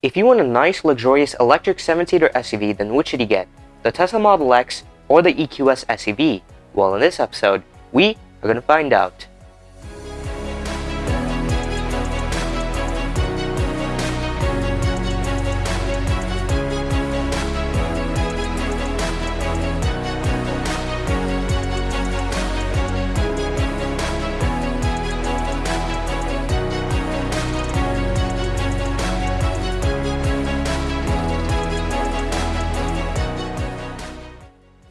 If you want a nice, luxurious electric 7-seater SUV, then which should you get? The Tesla Model X or the EQS SUV? Well, in this episode, we are going to find out.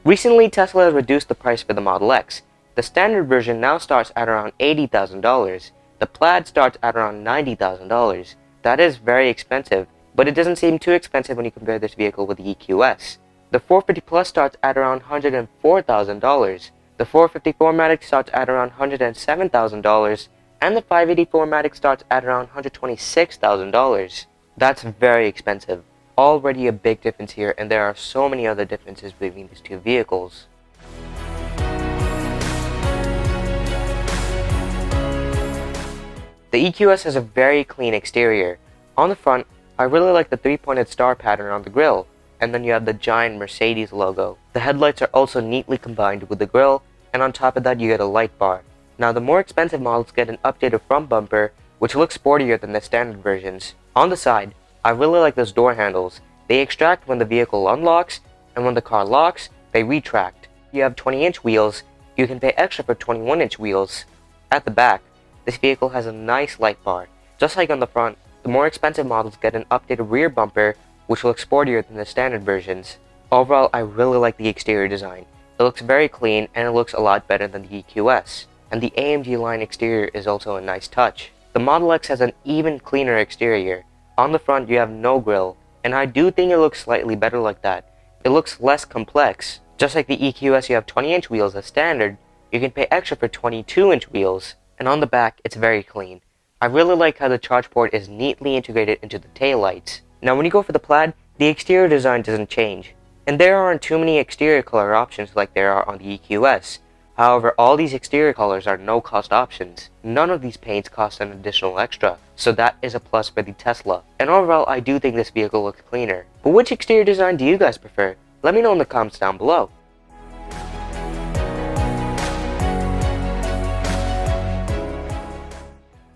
Recently, Tesla has reduced the price for the Model X. The standard version now starts at around $80,000. The Plaid starts at around $90,000. That is very expensive, but it doesn't seem too expensive when you compare this vehicle with the EQS. The 450 Plus starts at around $104,000. The 454 Matic starts at around $107,000, and the 584 Matic starts at around $126,000. That's very expensive. Already a big difference here, and there are so many other differences between these two vehicles. The EQS has a very clean exterior. On the front, I really like the three-pointed star pattern on the grille, and then you have the giant Mercedes logo. The headlights are also neatly combined with the grille, and on top of that you get a light bar. Now the more expensive models get an updated front bumper, which looks sportier than the standard versions. On the side, I really like those door handles. They extract when the vehicle unlocks, and when the car locks, they retract. You have 20-inch wheels. You can pay extra for 21-inch wheels. At the back, this vehicle has a nice light bar. Just like on the front, the more expensive models get an updated rear bumper, which looks sportier than the standard versions. Overall, I really like the exterior design. It looks very clean, and it looks a lot better than the EQS. And the AMG line exterior is also a nice touch. The Model X has an even cleaner exterior. On the front, you have no grille, and I do think it looks slightly better like that. It looks less complex. Just like the EQS, you have 20-inch wheels as standard. You can pay extra for 22-inch wheels, and on the back, it's very clean. I really like how the charge port is neatly integrated into the taillights. Now when you go for the Plaid, the exterior design doesn't change, and there aren't too many exterior color options like there are on the EQS. However, all these exterior colors are no-cost options. None of these paints cost an additional extra, so that is a plus for the Tesla. And overall, I do think this vehicle looks cleaner. But which exterior design do you guys prefer? Let me know in the comments down below.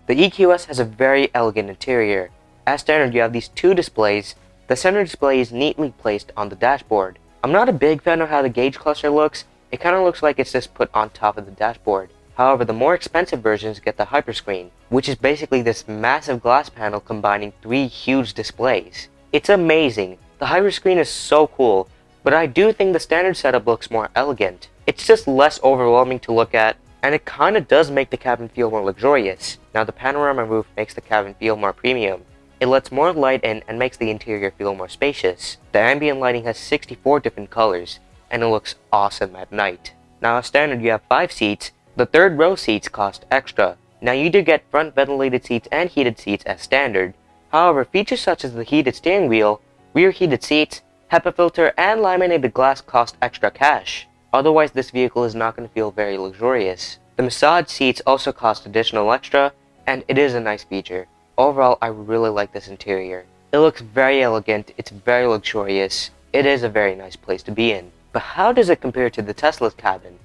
The EQS has a very elegant interior. As standard, you have these two displays. The center display is neatly placed on the dashboard. I'm not a big fan of how the gauge cluster looks. It kind of looks like it's just put on top of the dashboard. However, the more expensive versions get the hyperscreen, which is basically this massive glass panel combining three huge displays. It's amazing. The hyperscreen is so cool, but I do think the standard setup looks more elegant. It's just less overwhelming to look at, and it kind of does make the cabin feel more luxurious. Now the panorama roof makes the cabin feel more premium. It lets more light in and makes the interior feel more spacious. The ambient lighting has 64 different colors, and it looks awesome at night. Now as standard, you have 5 seats. The third row seats cost extra. Now you do get front ventilated seats and heated seats as standard. However, features such as the heated steering wheel, rear heated seats, HEPA filter, and laminated glass cost extra cash. Otherwise, this vehicle is not going to feel very luxurious. The massage seats also cost additional extra, and it is a nice feature. Overall, I really like this interior. It looks very elegant, it's very luxurious. It is a very nice place to be in. But how does it compare to the Tesla's cabin?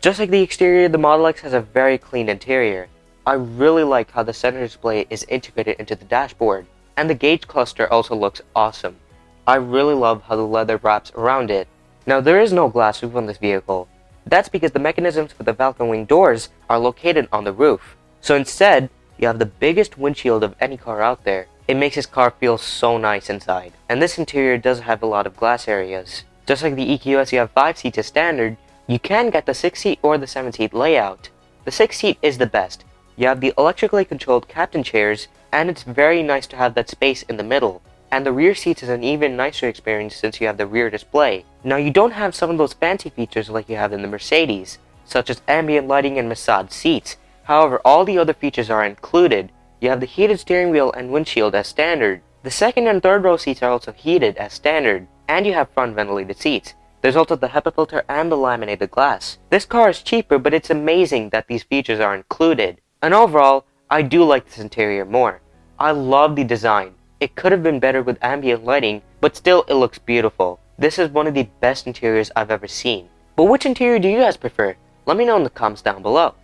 Just like the exterior, the Model X has a very clean interior. I really like how the center display is integrated into the dashboard, and the gauge cluster also looks awesome. I really love how the leather wraps around it. Now there is no glass roof on this vehicle. That's because the mechanisms for the Falcon Wing doors are located on the roof. So instead, you have the biggest windshield of any car out there. It makes this car feel so nice inside. And this interior does have a lot of glass areas. Just like the EQS, you have 5 seats as standard. You can get the 6-seat or the 7-seat layout. The 6-seat is the best. You have the electrically controlled captain chairs, and it's very nice to have that space in the middle. And the rear seats is an even nicer experience since you have the rear display. Now you don't have some of those fancy features like you have in the Mercedes, such as ambient lighting and massage seats. However, all the other features are included. You have the heated steering wheel and windshield as standard. The second and third row seats are also heated as standard, and you have front ventilated seats. There's also the HEPA filter and the laminated glass. This car is cheaper, but it's amazing that these features are included. And overall, I do like this interior more. I love the design. It could have been better with ambient lighting, but still it looks beautiful. This is one of the best interiors I've ever seen. But which interior do you guys prefer? Let me know in the comments down below.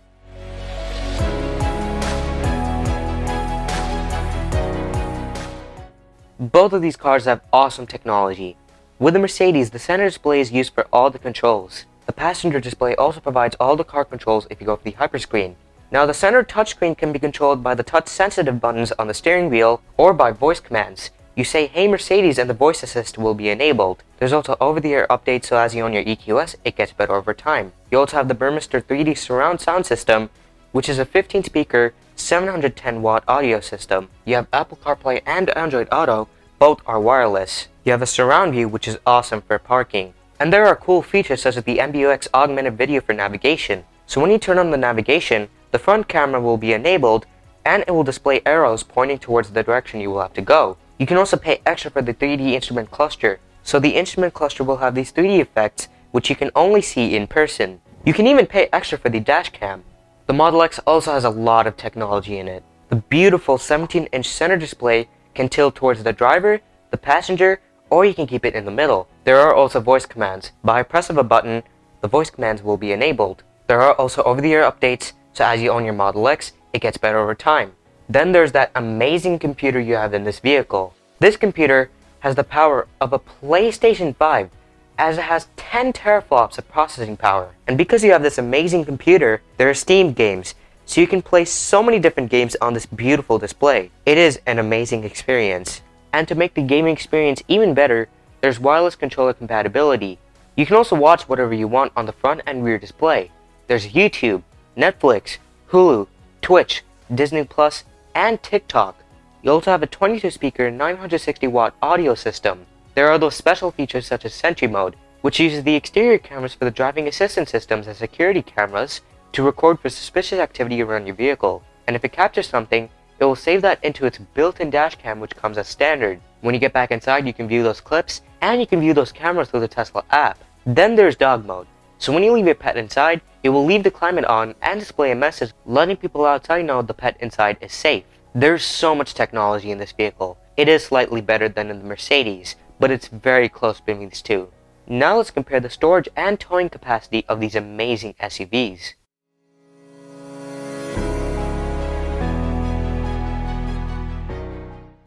Both of these cars have awesome technology. With the Mercedes, the center display is used for all the controls. The passenger display also provides all the car controls if you go for the hyperscreen. Now the center touchscreen can be controlled by the touch-sensitive buttons on the steering wheel or by voice commands. You say, "Hey Mercedes," and the voice assist will be enabled. There's also over-the-air updates, so as you own your EQS, it gets better over time. You also have the Burmester 3D surround sound system, which is a 15-speaker, 710-watt audio system. You have Apple CarPlay and Android Auto, both are wireless. You have a surround view, which is awesome for parking. And there are cool features such as the MBUX augmented video for navigation. So when you turn on the navigation, the front camera will be enabled and it will display arrows pointing towards the direction you will have to go. You can also pay extra for the 3D instrument cluster. So the instrument cluster will have these 3D effects, which you can only see in person. You can even pay extra for the dash cam. The Model X also has a lot of technology in it. The beautiful 17-inch center display can tilt towards the driver, the passenger, or you can keep it in the middle. There are also voice commands. By a press of a button, the voice commands will be enabled. There are also over-the-air updates, so as you own your Model X, it gets better over time. Then there's that amazing computer you have in this vehicle. This computer has the power of a PlayStation 5, as it has 10 teraflops of processing power. And because you have this amazing computer, there are Steam games, so you can play so many different games on this beautiful display. It is an amazing experience. And to make the gaming experience even better, there's wireless controller compatibility. You can also watch whatever you want on the front and rear display. There's YouTube, Netflix, Hulu, Twitch, Disney Plus, and TikTok. You also have a 22-speaker 960-watt audio system. There are those special features such as Sentry Mode, which uses the exterior cameras for the driving assistance systems as security cameras to record for suspicious activity around your vehicle. And if it captures something, it will save that into its built-in dash cam, which comes as standard. When you get back inside, you can view those clips, and you can view those cameras through the Tesla app. Then there's Dog Mode. So when you leave your pet inside, it will leave the climate on and display a message letting people outside know the pet inside is safe. There's so much technology in this vehicle. It is slightly better than in the Mercedes, but it's very close between these two. Now let's compare the storage and towing capacity of these amazing SUVs.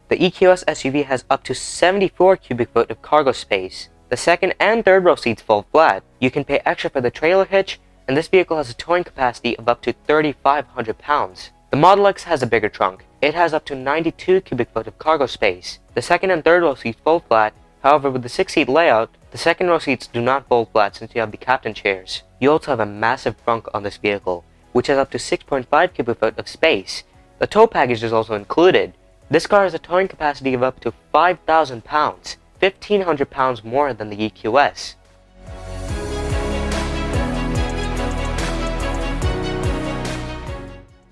The EQS SUV has up to 74 cubic foot of cargo space. The second and third row seats fold flat. You can pay extra for the trailer hitch, and this vehicle has a towing capacity of up to 3,500 pounds. The Model X has a bigger trunk. It has up to 92 cubic foot of cargo space. The second and third row seats fold flat. However, with the 6-seat layout, the second row seats do not fold flat since you have the captain chairs. You also have a massive trunk on this vehicle, which has up to 6.5 cubic foot of space. The tow package is also included. This car has a towing capacity of up to 5,000 pounds, 1,500 pounds more than the EQS.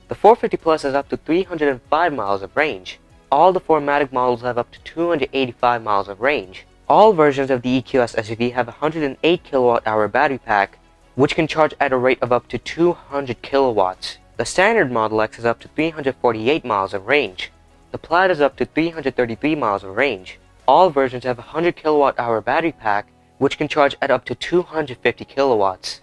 The 450 Plus has up to 305 miles of range. All the 4MATIC models have up to 285 miles of range. All versions of the EQS SUV have a 108 kWh battery pack, which can charge at a rate of up to 200 kilowatts. The standard Model X has up to 348 miles of range. The Plaid is up to 333 miles of range. All versions have a 100 kWh battery pack, which can charge at up to 250 kilowatts.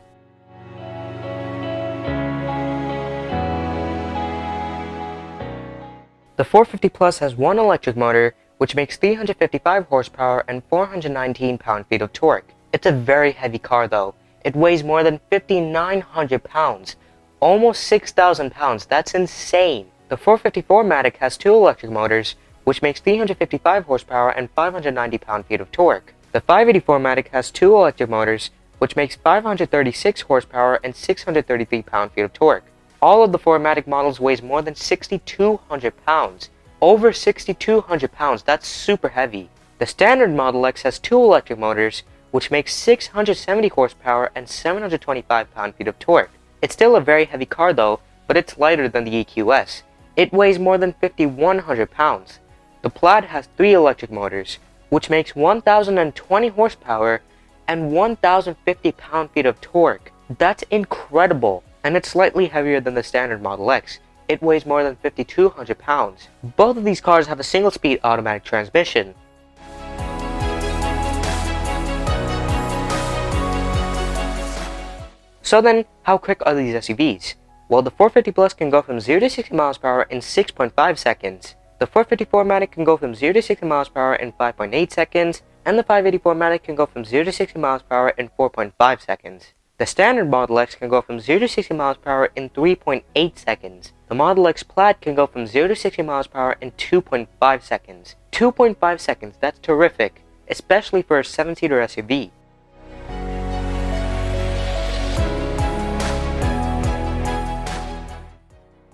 The 450 Plus has one electric motor, which makes 355 horsepower and 419 pound-feet of torque. It's a very heavy car though. It weighs more than 5,900 pounds, almost 6,000 pounds. That's insane. The 454 4MATIC has two electric motors, which makes 355 horsepower and 590 pound-feet of torque. The 584 4MATIC has two electric motors, which makes 536 horsepower and 633 pound-feet of torque. All of the 4MATIC models weighs more than 6,200 pounds. Over 6,200 pounds, that's super heavy. The standard Model X has two electric motors, which makes 670 horsepower and 725 pound-feet of torque. It's still a very heavy car though, but it's lighter than the EQS. It weighs more than 5,100 pounds. The Plaid has three electric motors, which makes 1,020 horsepower and 1,050 pound-feet of torque. That's incredible, and it's slightly heavier than the standard Model X. it weighs more than 5,200 pounds. Both of these cars have a single-speed automatic transmission. So then, how quick are these SUVs? Well, the 450 Plus can go from 0 to 60 miles per hour in 6.5 seconds. The 454 Matic can go from 0 to 60 miles per hour in 5.8 seconds, and the 584 Matic can go from 0 to 60 miles per hour in 4.5 seconds. The standard Model X can go from 0 to 60 miles per hour in 3.8 seconds. The Model X Plaid can go from 0 to 60 miles per hour in 2.5 seconds. 2.5 seconds, that's terrific, especially for a 7-seater SUV.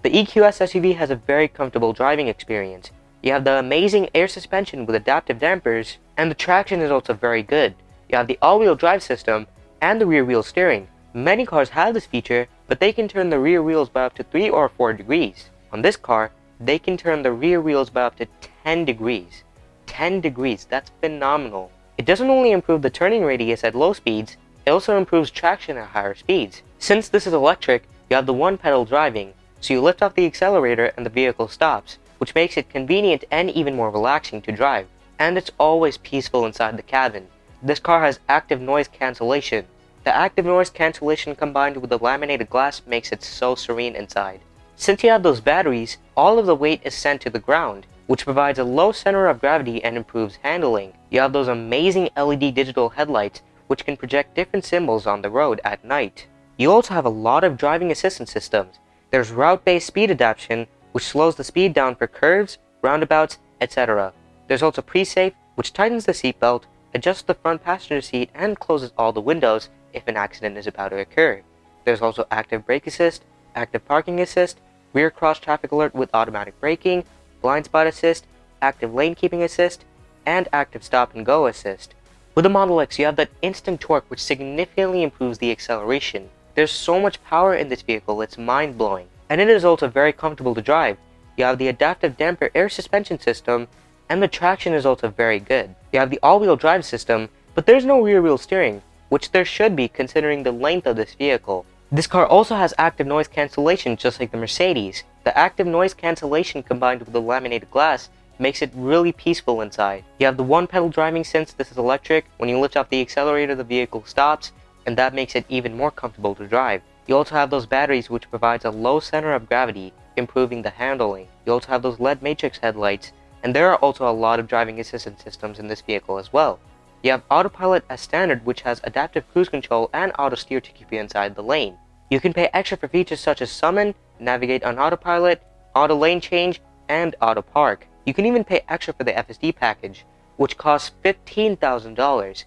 The EQS SUV has a very comfortable driving experience. You have the amazing air suspension with adaptive dampers, and the traction is also very good. You have the all-wheel drive system and the rear-wheel steering. Many cars have this feature, but they can turn the rear wheels by up to 3 or 4 degrees. On this car, they can turn the rear wheels by up to 10 degrees. 10 degrees, that's phenomenal. It doesn't only improve the turning radius at low speeds, it also improves traction at higher speeds. Since this is electric, you have the one-pedal driving, so you lift off the accelerator and the vehicle stops, which makes it convenient and even more relaxing to drive. And it's always peaceful inside the cabin. This car has active noise cancellation. The active noise cancellation combined with the laminated glass makes it so serene inside. Since you have those batteries, all of the weight is sent to the ground, which provides a low center of gravity and improves handling. You have those amazing LED digital headlights, which can project different symbols on the road at night. You also have a lot of driving assistance systems. There's route-based speed adaptation, which slows the speed down for curves, roundabouts, etc. There's also pre-safe, which tightens the seatbelt, adjusts the front passenger seat, and closes all the windows if an accident is about to occur. There's also active brake assist, active parking assist, rear cross traffic alert with automatic braking, blind spot assist, active lane keeping assist, and active stop and go assist. With the Model X, you have that instant torque which significantly improves the acceleration. There's so much power in this vehicle, it's mind-blowing. And it is also very comfortable to drive. You have the adaptive damper air suspension system, and the traction is also very good. You have the all-wheel drive system, but there's no rear-wheel steering, which there should be considering the length of this vehicle. This car also has active noise cancellation just like the Mercedes. The active noise cancellation combined with the laminated glass makes it really peaceful inside. You have the one-pedal driving since this is electric. When you lift off the accelerator, the vehicle stops, and that makes it even more comfortable to drive. You also have those batteries which provides a low center of gravity, improving the handling. You also have those LED matrix headlights, and there are also a lot of driving assistance systems in this vehicle as well. You have autopilot as standard, which has adaptive cruise control and auto steer to keep you inside the lane. You can pay extra for features such as summon, navigate on autopilot, auto lane change, and auto park. You can even pay extra for the FSD package, which costs $15,000.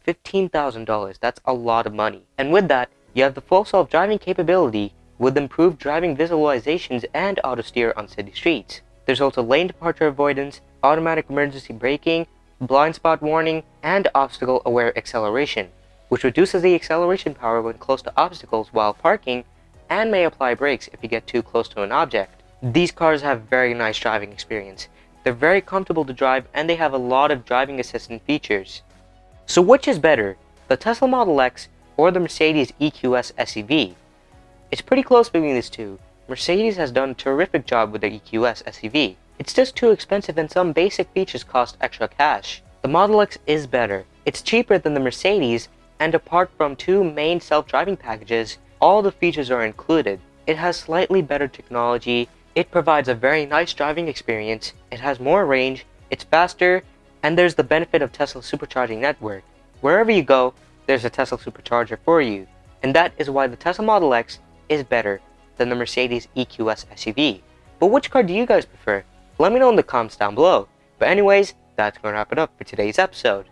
$15,000, that's a lot of money. And with that, you have the full self-driving capability with improved driving visualizations and auto steer on city streets. There's also lane departure avoidance, automatic emergency braking, blind spot warning, and obstacle-aware acceleration, which reduces the acceleration power when close to obstacles while parking, and may apply brakes if you get too close to an object. These cars have very nice driving experience. They're very comfortable to drive, and they have a lot of driving assistant features. So which is better, the Tesla Model X or the Mercedes EQS SUV? It's pretty close between these two. Mercedes has done a terrific job with the EQS SUV. It's just too expensive and some basic features cost extra cash. The Model X is better. It's cheaper than the Mercedes, and apart from two main self-driving packages, all the features are included. It has slightly better technology, it provides a very nice driving experience, it has more range, it's faster, and there's the benefit of Tesla's supercharging network. Wherever you go, there's a Tesla supercharger for you, and that is why the Tesla Model X is better than the Mercedes EQS SUV. But which car do you guys prefer? Let me know in the comments down below. But anyways, that's going to wrap it up for today's episode.